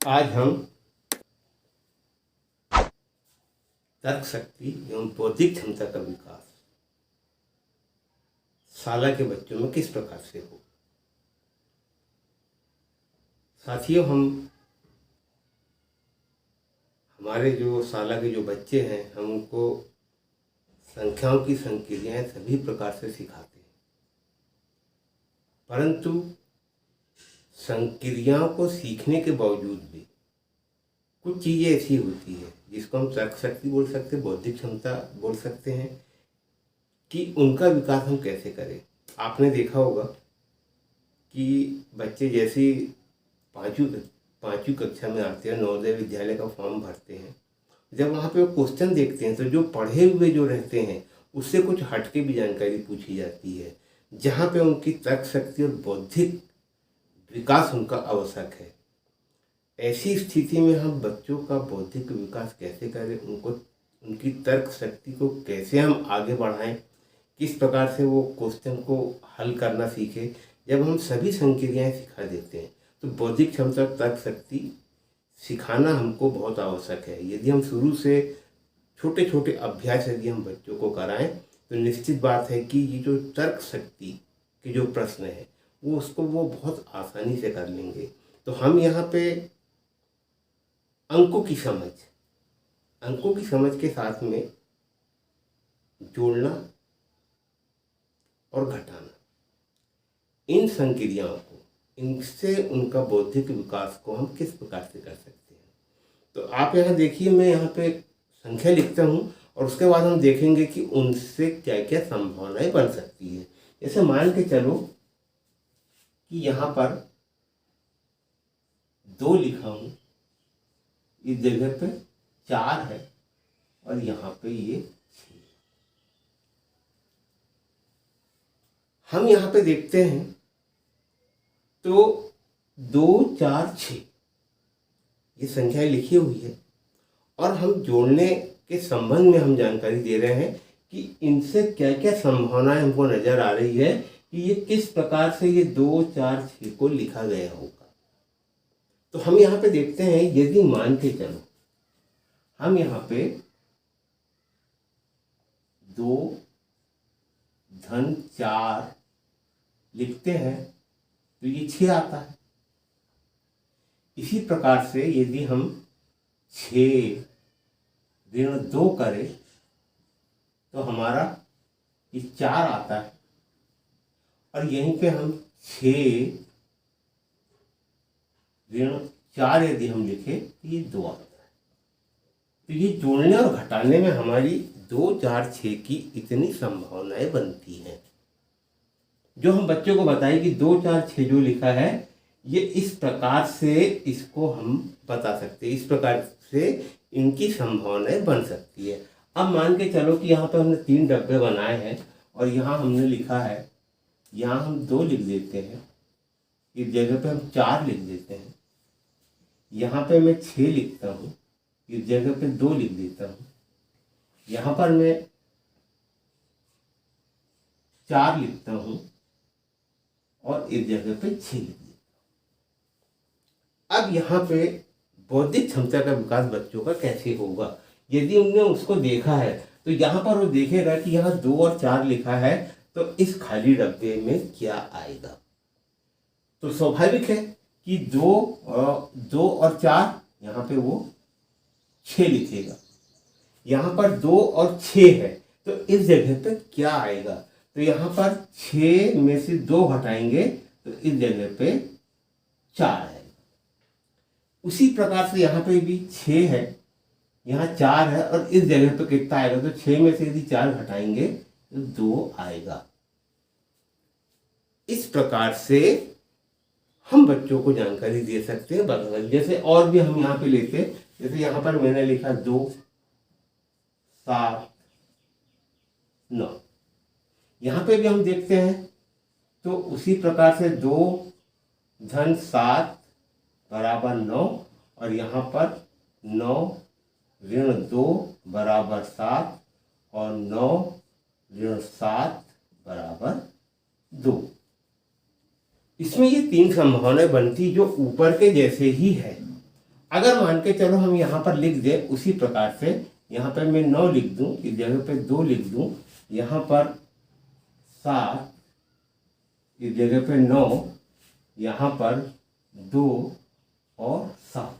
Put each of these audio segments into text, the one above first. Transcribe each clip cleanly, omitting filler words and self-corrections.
आज हम तर्क शक्ति एवं बौद्धिक क्षमता का विकास शाला के बच्चों में किस प्रकार से हो। साथियों, हमारे जो शाला के जो बच्चे हैं, हम उनको संख्याओं की संक्रियाएं सभी प्रकार से सिखाते हैं, परंतु संक्रियाओं को सीखने के बावजूद भी कुछ चीज़ें ऐसी होती है जिसको हम तर्क शक्ति बोल सकते हैं, बौद्धिक क्षमता बोल सकते हैं, कि उनका विकास हम कैसे करें। आपने देखा होगा कि बच्चे जैसे पाँचवीं कक्षा में आते हैं, नवोदय विद्यालय का फॉर्म भरते हैं, जब वहाँ पे वो क्वेश्चन देखते हैं तो जो पढ़े हुए जो रहते हैं उससे कुछ हटके भी जानकारी पूछी जाती है, जहाँ पे उनकी तर्क शक्ति और बौद्धिक विकास उनका आवश्यक है। ऐसी स्थिति में हम बच्चों का बौद्धिक विकास कैसे करें, उनकी तर्क शक्ति को कैसे हम आगे बढ़ाएं, किस प्रकार से वो क्वेश्चन को हल करना सीखे। जब हम सभी संक्रियाएं सिखा देते हैं तो बौद्धिक क्षमता और तर्क शक्ति सिखाना हमको बहुत आवश्यक है। यदि हम शुरू से छोटे छोटे अभ्यास यदि हम बच्चों को कराएं तो निश्चित बात है कि ये जो तर्क शक्ति के जो प्रश्न है वो बहुत आसानी से कर लेंगे। तो हम यहाँ पे अंकों की समझ के साथ में जोड़ना और घटाना, इन संक्रियाओं को, इनसे उनका बौद्धिक विकास को हम किस प्रकार से कर सकते हैं। तो आप यहाँ देखिए, मैं यहाँ पे संख्या लिखता हूँ और उसके बाद हम देखेंगे कि उनसे क्या क्या संभावनाएं बन सकती है। जैसे मान के चलो कि यहाँ पर 2 लिखा हूँ, इस जगह पे 4 है और यहाँ पे ये 6। हम यहाँ पे देखते हैं तो 2, 4, 6 ये संख्याएं लिखी हुई है और हम जोड़ने के संबंध में हम जानकारी दे रहे हैं कि इनसे क्या क्या संभावनाएं हमको नजर आ रही है कि ये किस प्रकार से ये 2, 4, 6 को लिखा गया होगा। तो हम यहाँ पे देखते हैं, यदि मान के चलो हम यहाँ पे 2 धन 4 लिखते हैं तो ये 6 आता है। इसी प्रकार से यदि हम 6 ऋण 2 करें तो हमारा ये 4 आता है और यहीं पे हम 6 ऋण 4 यदि हम लिखें तो ये 2 आता है। तो ये जोड़ने और घटाने में हमारी 2, 4, 6 की इतनी संभावनाएं बनती हैं, जो हम बच्चों को बताएं कि 2, 4, 6 जो लिखा है ये इस प्रकार से इसको हम बता सकते हैं, इस प्रकार से इनकी संभावनाएं बन सकती है। अब मान के चलो कि यहाँ पे हमने 3 डब्बे बनाए हैं और यहाँ हमने लिखा है, यहाँ हम 2 लिख देते हैं, इस जगह पे हम 4 लिख देते हैं, यहाँ पे मैं 6 लिखता हूँ, इस जगह पे 2 लिख देता हूँ, यहाँ पर मैं 4 लिखता हूँ और इस जगह पे 6 लिख देता हूँ। अब यहाँ पे बौद्धिक क्षमता का विकास बच्चों का कैसे होगा, यदि उन्होंने उसको देखा है तो यहाँ पर वो देखेगा कि यहाँ 2 और 4 लिखा है तो इस खाली डब्बे में क्या आएगा। तो स्वाभाविक है कि 2 और 4 यहाँ पे वो 6 लिखेगा, यहाँ पर 2 और 6 है तो इस जगह पे क्या आएगा। तो यहाँ पर 6 में से 2 हटाएंगे तो इस जगह पे 4 आएगा। उसी प्रकार से यहाँ पे भी 6 है, यहाँ 4 है और इस जगह पे कितना आएगा, तो 6 में से यदि 4 घटाएंगे तो 2 आएगा। इस प्रकार से हम बच्चों को जानकारी दे सकते हैं बदल। जैसे और भी हम यहाँ पे लेते, जैसे यहाँ पर मैंने लिखा 2, 7, 9, यहाँ पे भी हम देखते हैं तो उसी प्रकार से 2 धन 7 बराबर 9 और यहाँ पर 9 ऋण 2 बराबर 7 और 9 ऋण 7 बराबर 2। इसमें ये 3 संभावनाएं बनती जो ऊपर के जैसे ही है, अगर मान के चलो हम यहाँ पर लिख दें उसी प्रकार से, यहाँ पर मैं 9 लिख दूँ, इस जगह पे 2 लिख दूँ, यहाँ पर 7, इस जगह पे 9, यहाँ पर 2 और 7।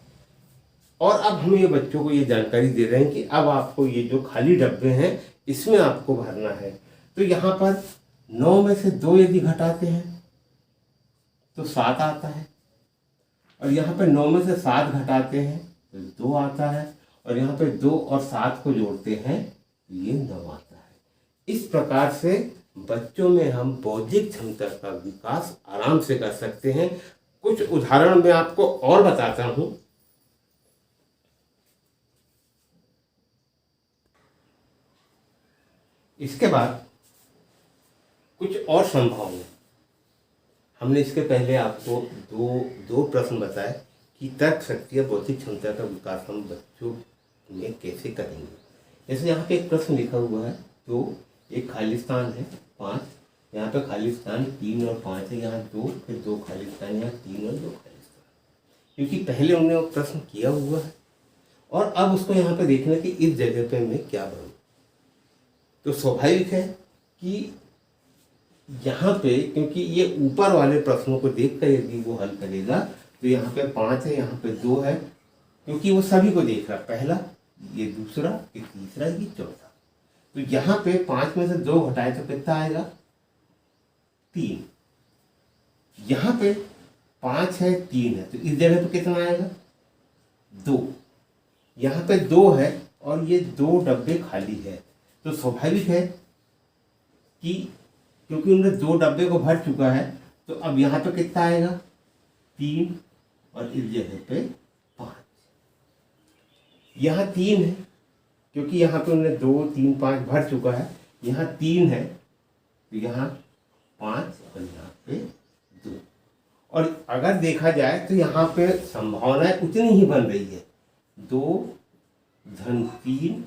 और अब हम ये बच्चों को ये जानकारी दे रहे हैं कि अब आपको ये जो खाली डब्बे हैं इसमें आपको भरना है। तो यहाँ पर 9 में से 2 यदि घटाते हैं तो 7 आता है, और यहाँ पे 9 में से 7 घटाते हैं तो 2 आता है, और यहाँ पे 2 और 7 को जोड़ते हैं तो ये 9 आता है। इस प्रकार से बच्चों में हम बौद्धिक क्षमता का विकास आराम से कर सकते हैं। कुछ उदाहरण मैं आपको और बताता हूँ। इसके बाद कुछ और संभावना, हमने इसके पहले आपको दो प्रश्न बताए कि तर्क शक्ति या बौद्धिक क्षमता का विकास हम बच्चों में कैसे करेंगे। जैसे यहाँ पे एक प्रश्न लिखा हुआ है, तो एक खाली स्थान है 5, यहाँ पे खाली स्थान 3 और 5 है, यहाँ 2, फिर 2 खाली स्थान, यहाँ 3 और 2 खाली स्थान, क्योंकि पहले हमने वो प्रश्न किया हुआ है और अब उसको यहाँ पे देखना कि इस जगह पे मैं क्या भरूँ। तो स्वाभाविक है कि यहाँ पे, क्योंकि ये ऊपर वाले प्रश्नों को देखकर यदि वो हल करेगा तो यहाँ पे 5 है, यहाँ पे 2 है, क्योंकि वो सभी को देख रहा, पहला, ये दूसरा, ये तीसरा, ये चौथा। तो यहाँ पे 5 में से 2 घटाए तो कितना आएगा? 3। यहाँ पे 5 है, 3 है, तो इस जगह पे कितना आएगा? 2। यहाँ पे 2 है और ये 2 डब्बे खाली है, तो स्वाभाविक है कि क्योंकि उन्होंने 2 डब्बे को भर चुका है तो अब यहाँ पे कितना आएगा? 3, और इस जगह पे 5। यहाँ 3 है क्योंकि यहाँ पे उन्होंने 2, 3, 5 भर चुका है, यहाँ 3 है तो यहाँ 5 और यहाँ पे 2। और अगर देखा जाए तो यहाँ पे संभावनाएं उतनी ही बन रही है, 2 धन 3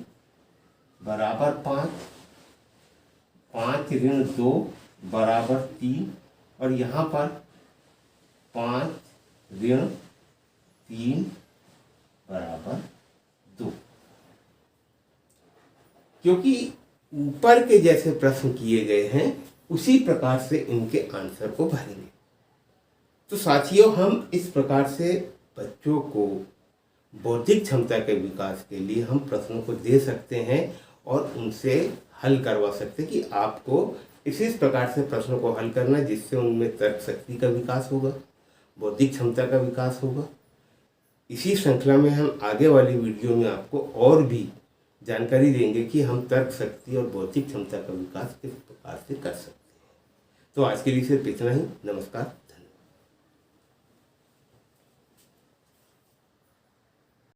बराबर 5, 5 ऋण 2 बराबर 3, और यहाँ पर 5 ऋण 3 बराबर 2। क्योंकि ऊपर के जैसे प्रश्न किए गए हैं उसी प्रकार से इनके आंसर को भरेंगे। तो साथियों, हम इस प्रकार से बच्चों को बौद्धिक क्षमता के विकास के लिए हम प्रश्नों को दे सकते हैं और उनसे हल करवा सकते हैं कि आपको इसी प्रकार से प्रश्नों को हल करना है जिससे उनमें तर्क शक्ति का विकास होगा, बौद्धिक क्षमता का विकास होगा। इसी श्रृंखला में हम आगे वाली वीडियो में आपको और भी जानकारी देंगे कि हम तर्क शक्ति और बौद्धिक क्षमता का विकास किस प्रकार से कर सकते हैं। तो आज के लिए सिर्फ इतना ही। नमस्कार।